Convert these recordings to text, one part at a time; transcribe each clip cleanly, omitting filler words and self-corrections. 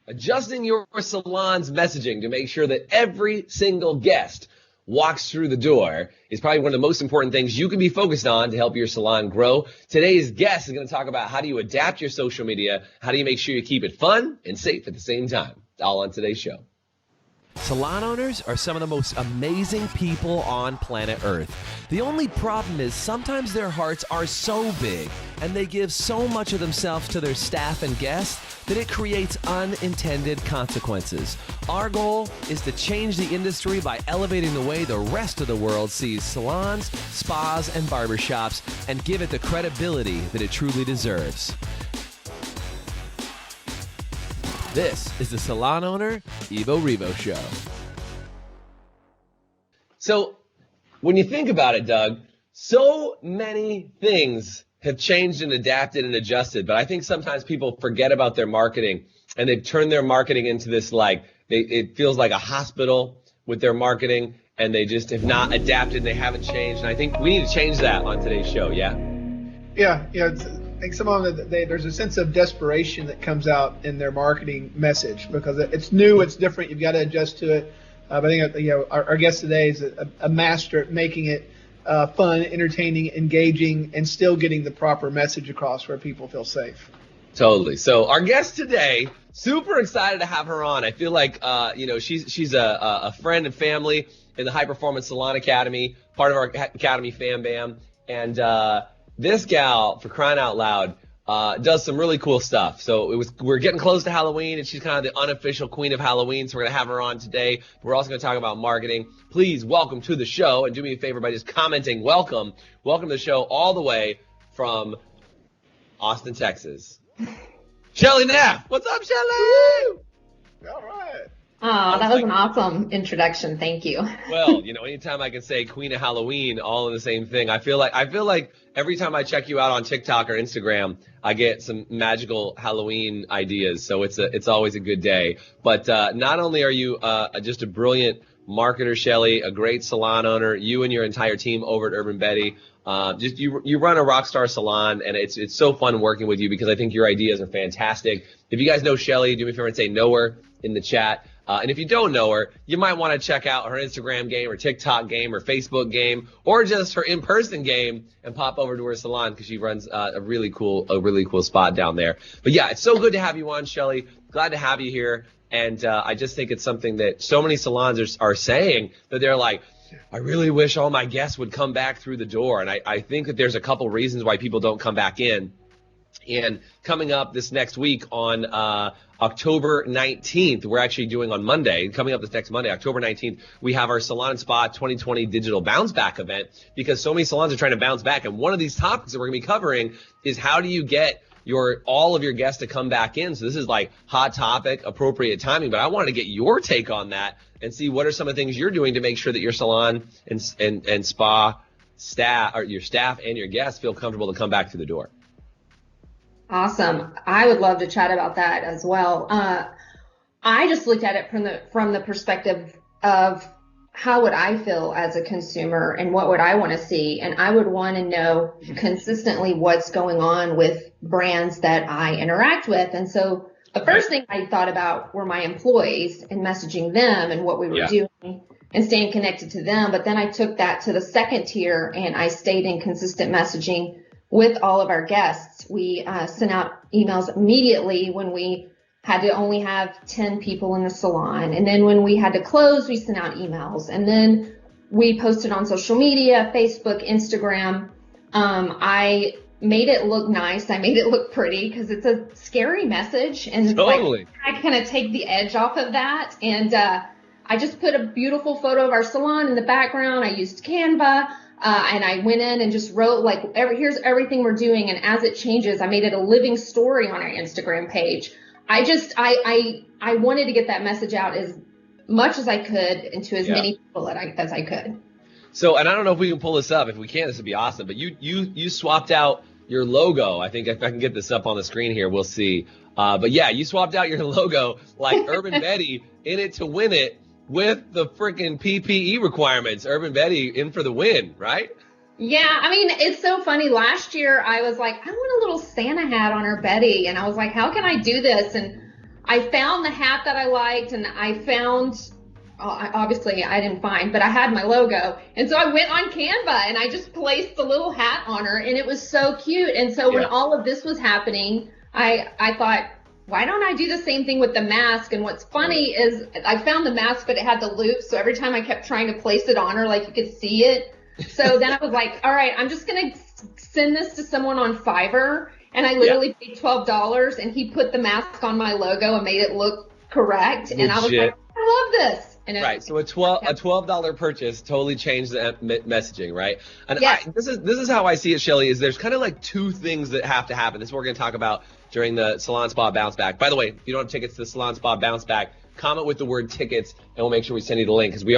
adjusting your salon's messaging to make sure that every single guest walks through the door is probably one of the most important things you can be focused on to help your salon grow. Today's guest is going to talk about how do you adapt your social media, how do you make sure you keep it fun and safe at the same time. All on today's show. Salon owners are some of the most amazing people on planet Earth. The only problem is sometimes their hearts are so big and they give so much of themselves to their staff and guests that it creates unintended consequences. Our goal is to change the industry by elevating the way the rest of the world sees salons, spas, and barbershops and give it the credibility that it truly deserves. This is the Salon Owner Evo Revo Show. So when you think about it, Doug, so many things have changed and adapted and adjusted, but I think sometimes people forget about their marketing and they've turned their marketing into this it feels like a hospital with their marketing, and they just have not adapted and they haven't changed. And I think we need to change that on today's show, yeah? Yeah. I think some of them, there's a sense of desperation that comes out in their marketing message because it's new, it's different, you've got to adjust to it. But I think our guest today is a master at making it fun, entertaining, engaging, and still getting the proper message across where people feel safe. Totally. So our guest today, super excited to have her on. I feel like she's a friend and family in the High Performance Salon Academy, part of our Academy Fam Bam, and this gal, for crying out loud, does some really cool stuff. So we're getting close to Halloween, and she's kind of the unofficial queen of Halloween, so we're going to have her on today. We're also going to talk about marketing. Please welcome to the show, and do me a favor by just commenting, welcome to the show all the way from Austin, Texas. Chelle Knapp. What's up, Chelle? All right. Oh, that was an awesome introduction. Thank you. Well, anytime I can say Queen of Halloween all in the same thing, I feel like every time I check you out on TikTok or Instagram, I get some magical Halloween ideas. So it's always a good day. But not only are you just a brilliant marketer, Chelle, a great salon owner, you and your entire team over at Urban Betty, you run a rock star salon, and it's so fun working with you because I think your ideas are fantastic. If you guys know Chelle, do me a favor and say know her in the chat. And if you don't know her, you might want to check out her Instagram game or TikTok game or Facebook game or just her in-person game and pop over to her salon because she runs a really cool spot down there. But yeah, it's so good to have you on, Chelle. Glad to have you here. And I just think it's something that so many salons are saying that they're like, I really wish all my guests would come back through the door. And I think that there's a couple reasons why people don't come back in. And coming up this next week on October 19th, we're actually doing on Monday, coming up this next Monday, October 19th, we have our Salon and Spa 2020 Digital Bounce Back event because so many salons are trying to bounce back. And one of these topics that we're going to be covering is how do you get all of your guests to come back in. So this is like hot topic, appropriate timing, but I wanted to get your take on that and see what are some of the things you're doing to make sure that your salon and spa staff, or your staff and your guests feel comfortable to come back through the door. Awesome. I would love to chat about that as well. I just looked at it from the perspective of how would I feel as a consumer and what would I want to see? And I would want to know consistently what's going on with brands that I interact with. And so the first thing I thought about were my employees and messaging them and what we were doing and staying connected to them. But then I took that to the second tier and I stayed in consistent messaging with all of our guests. We sent out emails immediately when we had to only have 10 people in the salon. And then when we had to close, we sent out emails. And then we posted on social media, Facebook, Instagram. I made it look nice. I made it look pretty because it's a scary message. And it's totally. I kind of take the edge off of that. And I just put a beautiful photo of our salon in the background. I used Canva. And I went in and just wrote here's everything we're doing. And as it changes, I made it a living story on our Instagram page. I wanted to get that message out as much as I could and to as many people as I could. So, and I don't know if we can pull this up. If we can, this would be awesome. But you swapped out your logo. I think if I can get this up on the screen here, we'll see. But yeah, you swapped out your logo like Urban Betty in it to win it with the freaking PPE requirements. Urban Betty in for the win, right? Yeah, I mean, it's so funny. Last year, I was like, I want a little Santa hat on our Betty. And I was like, how can I do this? And I found the hat that I liked, and I found, obviously I didn't find, but I had my logo. And so I went on Canva and I just placed the little hat on her, and it was so cute. And so when all of this was happening, I thought, why don't I do the same thing with the mask? And what's funny is I found the mask, but it had the loop. So every time I kept trying to place it on her, like you could see it. So then I was like, all right, I'm just going to send this to someone on Fiverr. And I literally paid $12, and he put the mask on my logo and made it look correct. Legit. And I was like, I love this. And right. So a $12 purchase totally changed the messaging, right? And this is how I see it, Chelle, is there's kind of like two things that have to happen. This is what we're going to talk about during the Salon Spa Bounce Back. By the way, if you don't have tickets to the Salon Spa Bounce Back, comment with the word tickets, and we'll make sure we send you the link, because we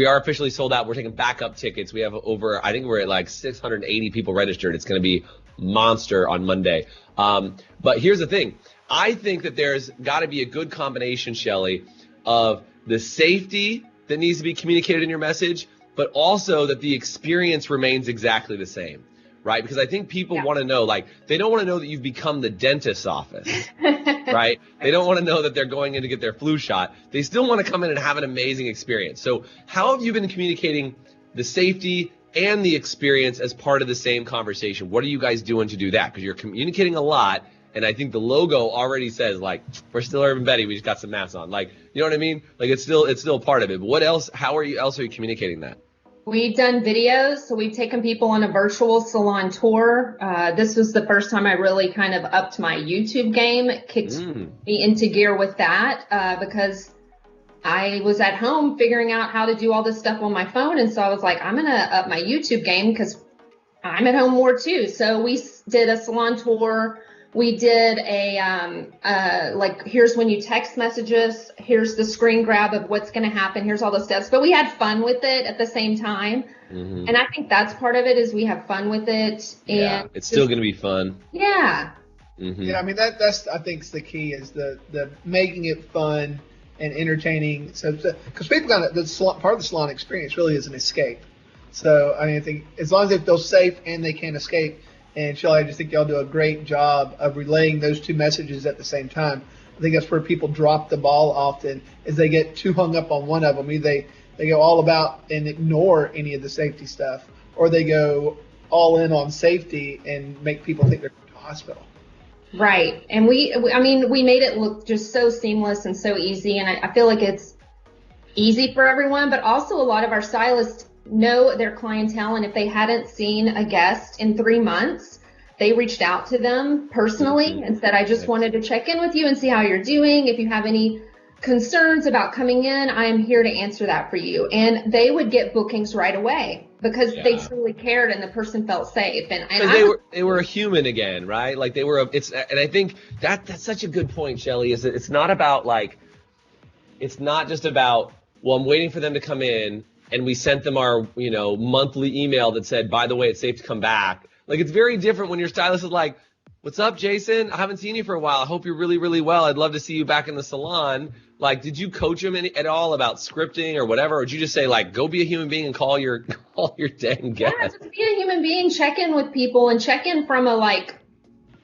are officially sold out. We're taking backup tickets. We have I think we're at like 680 people registered. It's going to be monster on Monday. But here's the thing. I think that there's got to be a good combination, Chelle, of the safety that needs to be communicated in your message, but also that the experience remains exactly the same, right? Because I think people want to know, like, they don't want to know that you've become the dentist's office, right? They don't want to know that they're going in to get their flu shot. They still want to come in and have an amazing experience. So how have you been communicating the safety and the experience as part of the same conversation? What are you guys doing to do that? Because you're communicating a lot. And I think the logo already says, like, we're still Irvin Betty. We just got some masks on. Like, you know what I mean? Like, it's still part of it. But what else? How are you communicating that? We've done videos. So we've taken people on a virtual salon tour. This was the first time I really kind of upped my YouTube game. It kicked me into gear with that because I was at home figuring out how to do all this stuff on my phone. And so I was like, I'm going to up my YouTube game because I'm at home more too. So we did a salon tour. We did like, here's when you text messages, here's the screen grab of what's going to happen, here's all the steps, but we had fun with it at the same time. And I think that's part of it, is we have fun with it. And it's still going to be fun. Yeah. Yeah, I mean, that's I think is the key, is the making it fun and entertaining. So because people got part of the salon experience really is an escape. So I mean, I think as long as they feel safe and they can escape. And Chelle, I just think y'all do a great job of relaying those two messages at the same time. I think that's where people drop the ball often, is they get too hung up on one of them. Either they go all about and ignore any of the safety stuff, or they go all in on safety and make people think they're going to the hospital. Right. And we made it look just so seamless and so easy. And I feel like it's easy for everyone, but also a lot of our stylists know their clientele, and if they hadn't seen a guest in 3 months, they reached out to them personally and said, I just wanted to check in with you and see how you're doing. If you have any concerns about coming in, I am here to answer that for you. And they would get bookings right away because they truly cared and the person felt safe. And they were a human again, right? Like they were and I think that's such a good point, Chelle, is that it's not about it's not just about, well, I'm waiting for them to come in and we sent them our, monthly email that said, by the way, it's safe to come back. Like, it's very different when your stylist is like, what's up, Jason? I haven't seen you for a while. I hope you're really, really well. I'd love to see you back in the salon. Like, did you coach them at all about scripting or whatever? Or did you just say, like, go be a human being and call your dang guest? Yeah, just be a human being, check in with people, and check in from a, like,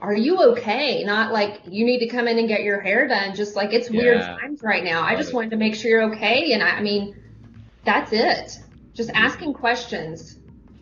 are you okay? Not like you need to come in and get your hair done. Just like, it's weird times right now. I just wanted to make sure you're okay. And I mean, that's it. Just asking questions.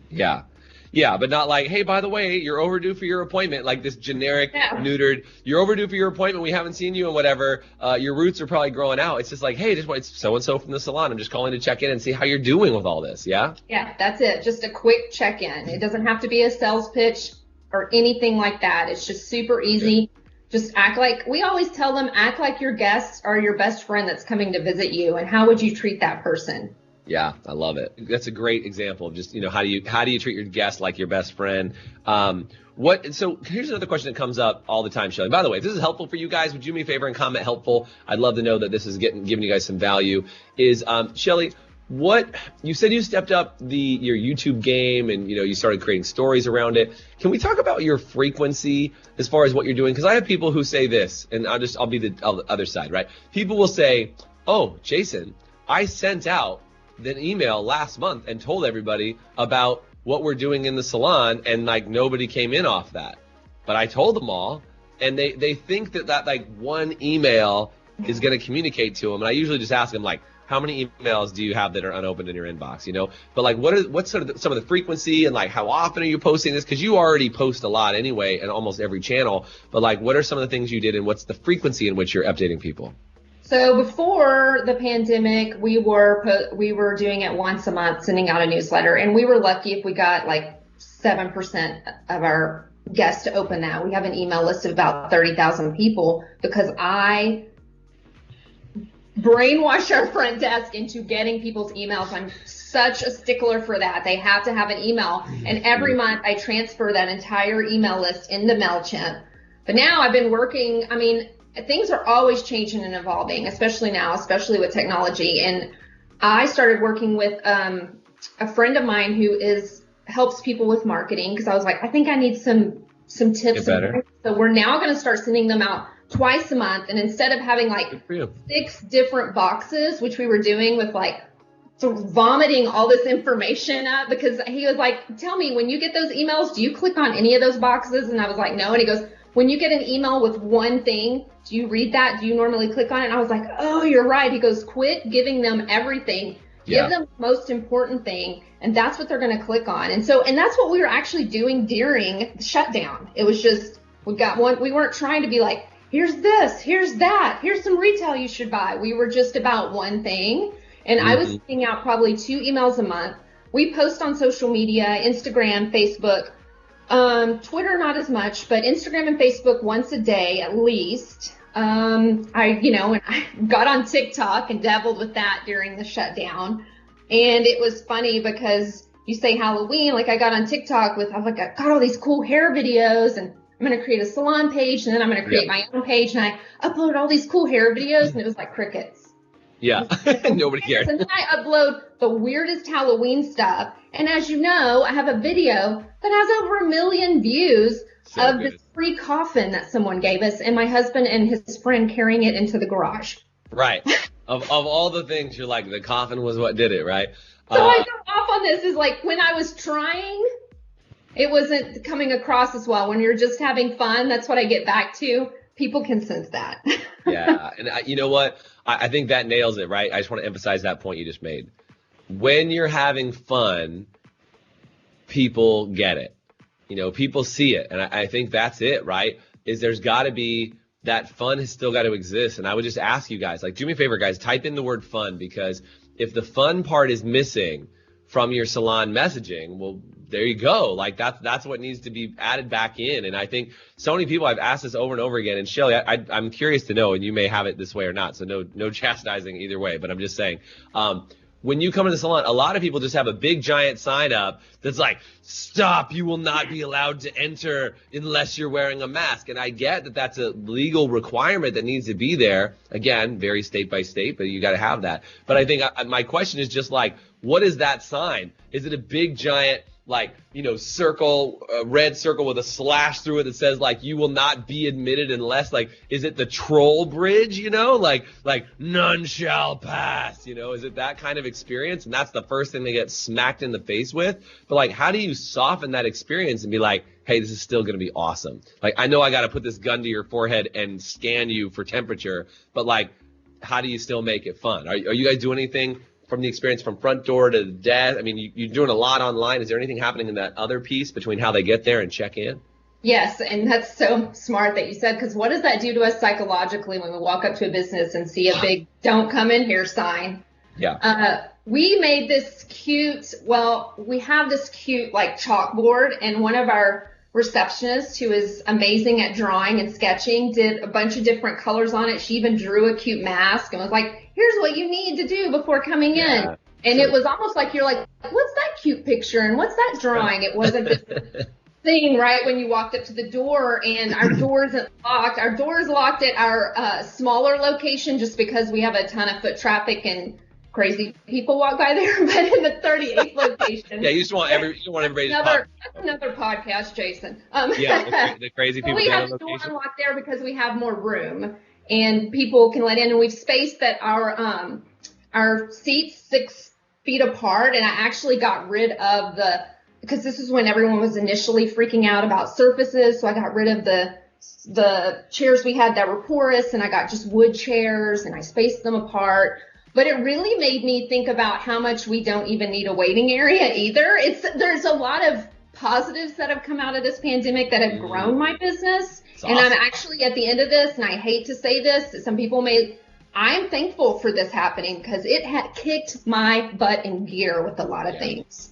Yeah. Yeah, but not like, hey, by the way, you're overdue for your appointment. Like this generic, neutered, you're overdue for your appointment. We haven't seen you and whatever. Your roots are probably growing out. It's just like, hey, it's so-and-so from the salon. I'm just calling to check in and see how you're doing with all this. Yeah? Yeah, that's it. Just a quick check-in. It doesn't have to be a sales pitch or anything like that. It's just super easy. Just act like, we always tell them, act like your guests are your best friend that's coming to visit you. And how would you treat that person? Yeah, I love it. That's a great example of just, how do you treat your guest like your best friend? So here's another question that comes up all the time, Chelle. By the way, if this is helpful for you guys, would you do me a favor and comment helpful? I'd love to know that this is giving you guys some value. Chelle, what you said, you stepped up your YouTube game and you started creating stories around it. Can we talk about your frequency as far as what you're doing? Because I have people who say this, and I'll be the other side, right? People will say, "Oh, Jason, I sent out an email last month and told everybody about what we're doing in the salon, and like nobody came in off that. But I told them all, and they think that like one email is going to communicate to them. And I usually just ask them, like, how many emails do you have that are unopened in your inbox, you know? But like, what's sort of some of the frequency, and like, how often are you posting this? Because you already post a lot anyway in almost every channel. But like, what are some of the things you did, and what's the frequency in which you're updating people? So before the pandemic, we were doing it once a month, sending out a newsletter, and we were lucky if we got like 7% of our guests to open that. We have an email list of about 30,000 people because I brainwash our front desk into getting people's emails. I'm such a stickler for that. They have to have an email. And every month I transfer that entire email list into MailChimp. But now I've been working, I mean, things are always changing and evolving, especially now, especially with technology. And I started working with a friend of mine who helps people with marketing, because I was like, I think I need some tips. So we're now going to start sending them out twice a month, and instead of having like 6 different boxes, which we were doing with like sort of vomiting all this information up, because he was like, tell me, when you get those emails, do you click on any of those boxes? And I was like, no. And he goes, when you get an email with one thing, do you read that? Do you normally click on it? And I was like, oh, you're right. He goes, quit giving them everything. Give them the most important thing, and that's what they're going to click on. And that's what we were actually doing during the shutdown. It was just, we weren't trying to be like, here's this, here's that, here's some retail you should buy. We were just about one thing. And I was sending out probably 2 emails a month. We post on social media, Instagram, Facebook, Twitter, not as much, but Instagram and Facebook once a day at least. And I got on TikTok and dabbled with that during the shutdown. And it was funny because you say Halloween, like I got on TikTok I got all these cool hair videos, and I'm going to create a salon page, and then I'm going to create my own page, and I upload all these cool hair videos, and it was like crickets. Yeah, nobody cares. And then I upload the weirdest Halloween stuff, and as you know, I have a video that has over 1 million views of this free coffin that someone gave us, and my husband and his friend carrying it into the garage. Right. Of all the things, you're like, the coffin was what did it, right? So I go off on this is like, when I was trying, it wasn't coming across as well. When you're just having fun, that's what I get back to. People can sense that. Yeah. And you know what? I think that nails it, right? I just want to emphasize that point you just made. When you're having fun, people get it. You know, people see it. And I think that's it, right? Is there's got to be, that fun has still got to exist. And I would just ask you guys, like, do me a favor, guys, type in the word fun, because if the fun part is missing from your salon messaging, well, there you go. Like that's what needs to be added back in. And I think so many people, I've asked this over and over again. And Chelle, I'm curious to know, and you may have it this way or not, so no chastising either way. But I'm just saying, when you come to the salon, a lot of people just have a big giant sign up that's like, stop, you will not be allowed to enter unless you're wearing a mask. And I get that that's a legal requirement that needs to be there. Again, vary state by state, but you got to have that. But I think my question is just like, what is that sign? Is it a big giant, like, you know, circle, red circle with a slash through it that says like, you will not be admitted unless, like, is it the troll bridge, you know, like none shall pass, you know, is it that kind of experience? And that's the first thing they get smacked in the face with. But like, how do you soften that experience and be like, hey, this is still going to be awesome? Like, I know I got to put this gun to your forehead and scan you for temperature, but like, how do you still make it fun? Are you guys doing anything from the experience from front door to the desk? I mean, you're doing a lot online. Is there anything happening in that other piece between how they get there and check in? Yes, and that's so smart that you said, because what does that do to us psychologically when we walk up to a business and see a big "Don't come in here" sign? Yeah. We made this cute, we have this cute like chalkboard, and one of our receptionist, who is amazing at drawing and sketching, did a bunch of different colors on it. She even drew a cute mask and was like, here's what you need to do before coming in. And it was almost like, you're like, what's that cute picture and what's that drawing? It wasn't this thing, right, when you walked up to the door, and our door isn't locked. Our door is locked at our smaller location just because we have a ton of foot traffic and crazy people walk by there, but in the 38th location. Yeah, you just want everybody to talk. That's another podcast, Jason. Yeah, the crazy people. We have the door unlocked there because we have more room and people can let in, and we've spaced that our seats 6 feet apart. And I actually got rid of because this is when everyone was initially freaking out about surfaces, so I got rid of the the chairs we had that were porous, and I got just wood chairs and I spaced them apart. But it really made me think about how much we don't even need a waiting area either. There's a lot of positives that have come out of this pandemic that have grown my business. Awesome. And I'm actually at the end of this, and I hate to say this, some people may, I'm thankful for this happening because it had kicked my butt in gear with a lot of things.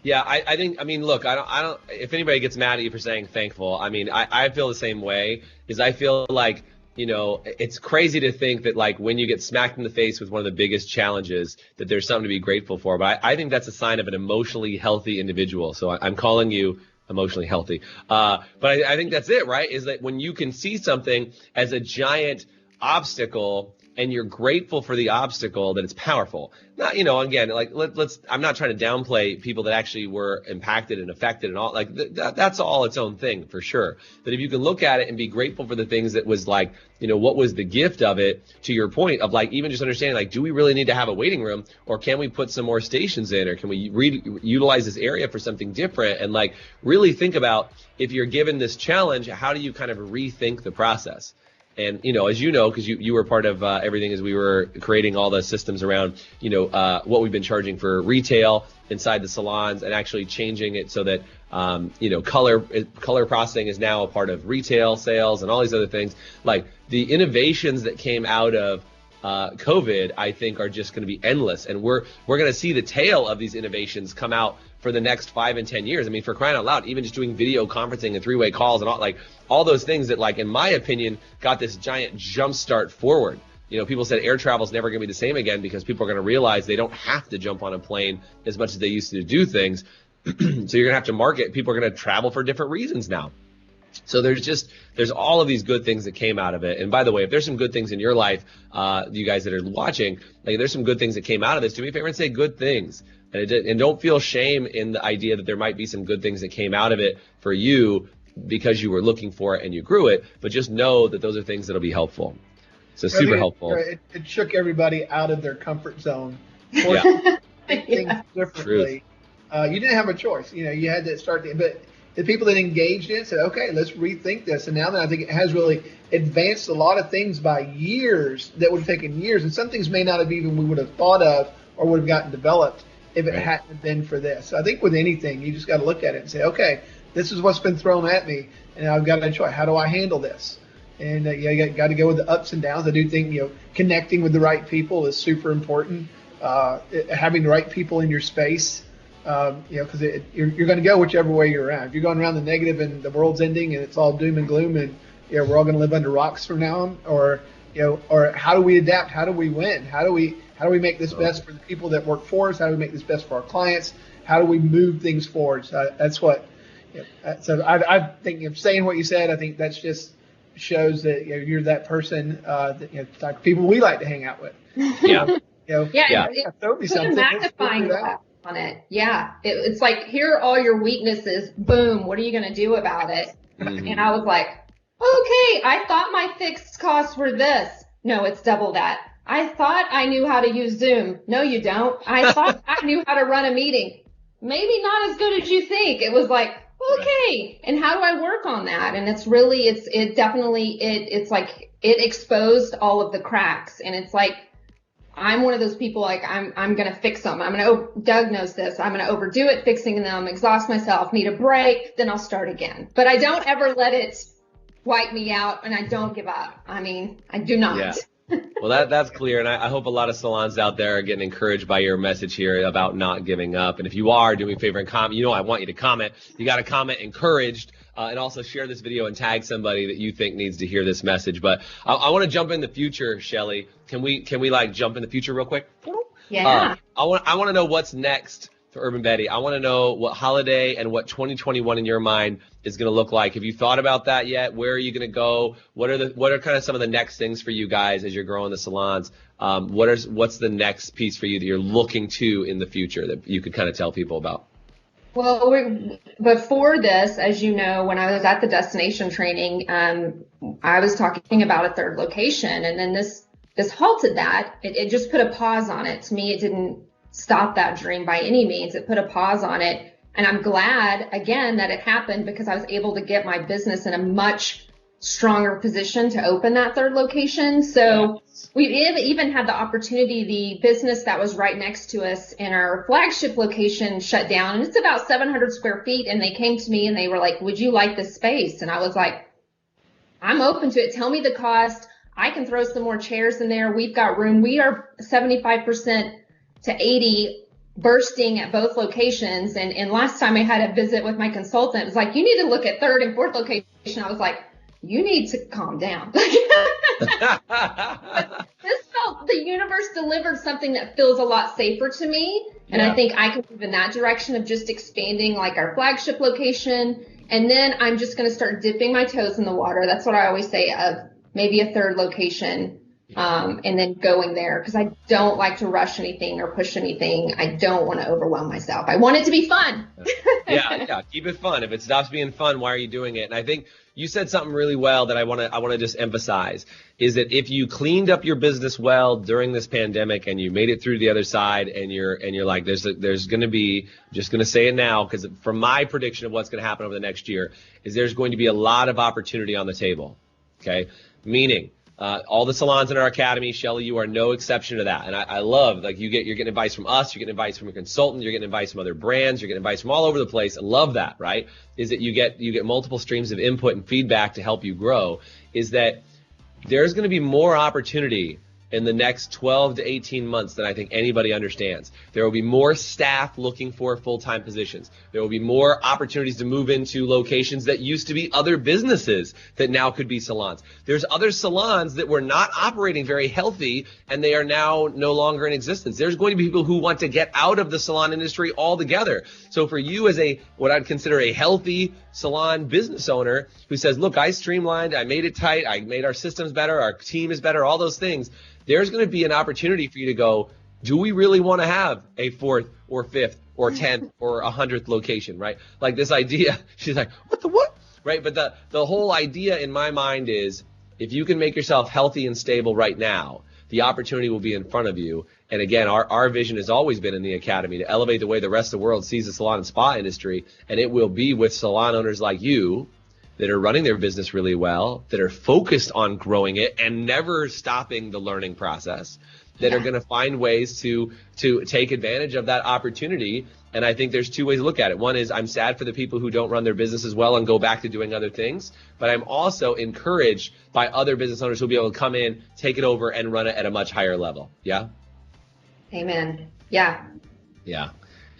Yeah, I think, I mean, look, I don't, if anybody gets mad at you for saying thankful, I mean, I feel the same way, is I feel like, you know, it's crazy to think that, like, when you get smacked in the face with one of the biggest challenges, that there's something to be grateful for. But I think that's a sign of an emotionally healthy individual. So I'm calling you emotionally healthy. But I think that's it, right? Is that when you can see something as a giant obstacle and you're grateful for the obstacle, that it's powerful. Not, you know, again, like, I'm not trying to downplay people that actually were impacted and affected and all, like, that's all its own thing for sure. But if you can look at it and be grateful for the things that was, like, you know, what was the gift of it, to your point of, like, even just understanding, like, do we really need to have a waiting room, or can we put some more stations in, or can we utilize this area for something different? And, like, really think about, if you're given this challenge, how do you kind of rethink the process? And, you know, as you know, because you were part of everything as we were creating all the systems around, you know, what we've been charging for retail inside the salons, and actually changing it so that, you know, color processing is now a part of retail sales and all these other things. Like, the innovations that came out of COVID, I think, are just going to be endless. And we're going to see the tail of these innovations come out for the next 5 and 10 years. I mean, for crying out loud, even just doing video conferencing and three-way calls and all, like, all those things that, like, in my opinion, got this giant jump start forward. You know, people said air travel is never going to be the same again, because people are going to realize they don't have to jump on a plane as much as they used to do things. So you're going to have to market. People are going to travel for different reasons now. So there's all of these good things that came out of it. And by the way, if there's some good things in your life, you guys that are watching, like, there's some good things that came out of this, do me a favor and say good things. And don't feel shame in the idea that there might be some good things that came out of it for you because you were looking for it and you grew it, but just know that those are things that'll be helpful. So super helpful. It shook everybody out of their comfort zone. Yeah. Think things differently. You didn't have a choice. You know, you had to start, but the people that engaged in it said, okay, let's rethink this. And now that I think it has really advanced a lot of things by years that would have taken years. And some things may not have even we would have thought of or would have gotten developed if it hadn't been for this. So I think with anything, you just got to look at it and say, okay, this is what's been thrown at me, and I've got to try. How do I handle this? And you got to go with the ups and downs. I do think, you know, connecting with the right people is super important. Having the right people in your space, you know, because you're going to go whichever way you're at. If you're going around the negative and the world's ending and it's all doom and gloom and, you know, we're all going to live under rocks from now on, or, you know, or how do we adapt? How do we win? How do we make this best for the people that work for us? How do we make this best for our clients? How do we move things forward? So that's what. You know, so I think, if saying what you said, I think that's just shows that, you know, you're that person that, you know, like people we like to hang out with. Yeah. You know, Put a magnifying glass on it. Yeah, it's like, here are all your weaknesses. Boom. What are you going to do about it? Mm-hmm. And I was like, okay, I thought my fixed costs were this. No, it's double that. I thought I knew how to use Zoom. No, you don't. I thought I knew how to run a meeting. Maybe not as good as you think. It was like, okay, and how do I work on that? And it's really, it's like it exposed all of the cracks. And it's like, I'm one of those people, like, I'm going to fix them. Doug knows this. I'm going to overdo it, fixing them, exhaust myself, need a break, then I'll start again. But I don't ever let it wipe me out, and I don't give up. I mean, I do not. Yeah. Well, that's clear, and I hope a lot of salons out there are getting encouraged by your message here about not giving up. And if you are, do me a favor and comment. You know, I want you to comment. You got to comment encouraged, and also share this video and tag somebody that you think needs to hear this message. But I want to jump in the future, Chelle. Can we like jump in the future real quick? Yeah. I want to know what's next for Urban Betty. I want to know what holiday and what 2021 in your mind is going to look like. Have you thought about that yet? Where are you going to go? What are kind of some of the next things for you guys as you're growing the salons? What's the next piece for you that you're looking to in the future that you could kind of tell people about? Well, before this, as you know, when I was at the destination training, I was talking about a third location, and then this halted that. It just put a pause on it. To me, it didn't stop that dream by any means. It put a pause on it. And I'm glad, again, that it happened, because I was able to get my business in a much stronger position to open that third location. So we even had the opportunity, the business that was right next to us in our flagship location shut down, and it's about 700 square feet. And they came to me and they were like, would you like this space? And I was like, I'm open to it. Tell me the cost. I can throw some more chairs in there. We've got room. We are 75% to 80 bursting at both locations. And last time I had a visit with my consultant, it was like, you need to look at third and fourth location. I was like, you need to calm down. This felt, the universe delivered something that feels a lot safer to me. And I think I can move in that direction of just expanding like our flagship location. And then I'm just going to start dipping my toes in the water. That's what I always say, of maybe a third location. And then going there, because I don't like to rush anything or push anything. I don't want to overwhelm myself. I want it to be fun. Yeah. Keep it fun. If it stops being fun, why are you doing it? And I think you said something really well that I want to just emphasize, is that if you cleaned up your business well during this pandemic and you made it through the other side, and you're like, there's going to be, I'm just going to say it now, because from my prediction of what's going to happen over the next year, is there's going to be a lot of opportunity on the table. Okay, meaning. All the salons in our academy, Chelle, you are no exception to that. And I love, like, you're getting advice from us, you're getting advice from your consultant, you're getting advice from other brands, you're getting advice from all over the place. I love that, right? Is that you get multiple streams of input and feedback to help you grow. Is that there's going to be more opportunity in the next 12 to 18 months than I think anybody understands. There will be more staff looking for full-time positions. There will be more opportunities to move into locations that used to be other businesses that now could be salons. There's other salons that were not operating very healthy, and they are now no longer in existence. There's going to be people who want to get out of the salon industry altogether. So for you as what I'd consider a healthy salon business owner who says, look, I streamlined, I made it tight, I made our systems better, our team is better, all those things, there's going to be an opportunity for you to go, do we really want to have a fourth or fifth or 10th or 100th location, right? Like this idea, she's like, what? Right? But the whole idea in my mind is, if you can make yourself healthy and stable right now, the opportunity will be in front of you. And again, our vision has always been in the academy to elevate the way the rest of the world sees the salon and spa industry. And it will be with salon owners like you that are running their business really well, that are focused on growing it and never stopping the learning process, that are going to find ways to take advantage of that opportunity. And I think there's two ways to look at it. One is, I'm sad for the people who don't run their businesses well and go back to doing other things, but I'm also encouraged by other business owners who'll be able to come in, take it over, and run it at a much higher level. Yeah? Amen. Yeah.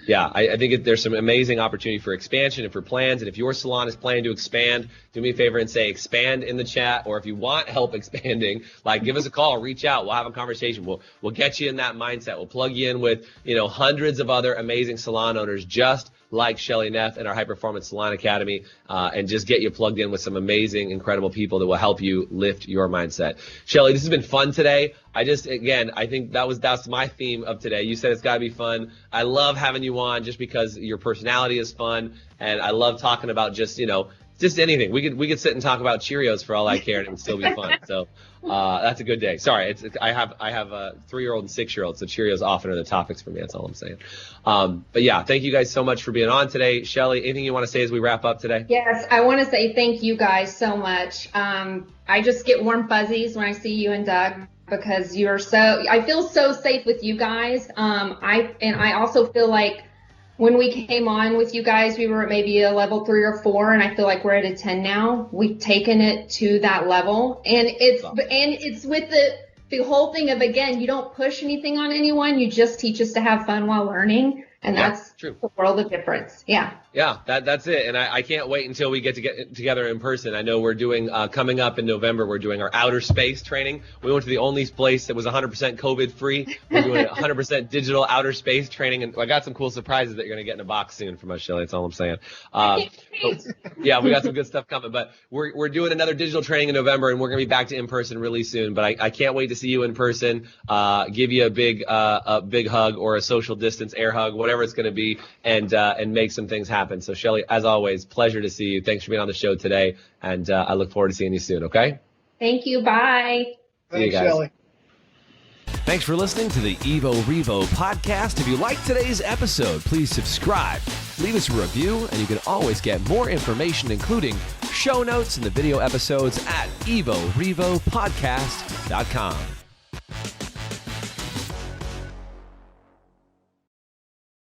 Yeah, I think there's some amazing opportunity for expansion and for plans. And if your salon is planning to expand, do me a favor and say expand in the chat. Or if you want help expanding, like, give us a call, reach out. We'll have a conversation. We'll get you in that mindset. We'll plug you in with, hundreds of other amazing salon owners just like Chelle Neff and our High Performance Salon Academy, and just get you plugged in with some amazing, incredible people that will help you lift your mindset. Chelle, this has been fun today. I think that's my theme of today. You said it's got to be fun. I love having you on just because your personality is fun, and I love talking about just anything. We could sit and talk about Cheerios for all I care, and it would still be fun. So that's a good day. Sorry, I have a 3-year-old and 6-year-old, so Cheerios often are the topics for me. That's all I'm saying. But yeah, thank you guys so much for being on today. Chelle, anything you want to say as we wrap up today? Yes, I want to say thank you guys so much. I just get warm fuzzies when I see you and Doug, because I feel so safe with you guys. I also feel like when we came on with you guys, we were at maybe a level 3 or 4, and I feel like we're at a 10 now. We've taken it to that level, and it's with the whole thing of, again, you don't push anything on anyone. You just teach us to have fun while learning, and that's true. The world of difference. Yeah. Yeah, that's it. And I can't wait until we get together in person. I know we're doing, coming up in November, we're doing our outer space training. We went to the only place that was 100% COVID free. We're doing 100% digital outer space training. And I got some cool surprises that you're going to get in a box soon from us, Chelle. That's all I'm saying. Yeah, we got some good stuff coming. But we're doing another digital training in November, and we're going to be back to in person really soon. But I can't wait to see you in person, give you a big hug or a social distance air hug, whatever it's going to be, and make some things happen. So Chelle, as always, pleasure to see you. Thanks for being on the show today, and I look forward to seeing you soon. Okay? Thank you. Bye. Thanks, you guys. Chelle. Thanks for listening to the Evo Revo podcast. If you liked today's episode, please subscribe leave us a review, and you can always get more information, including show notes and the video episodes at evorevopodcast.com.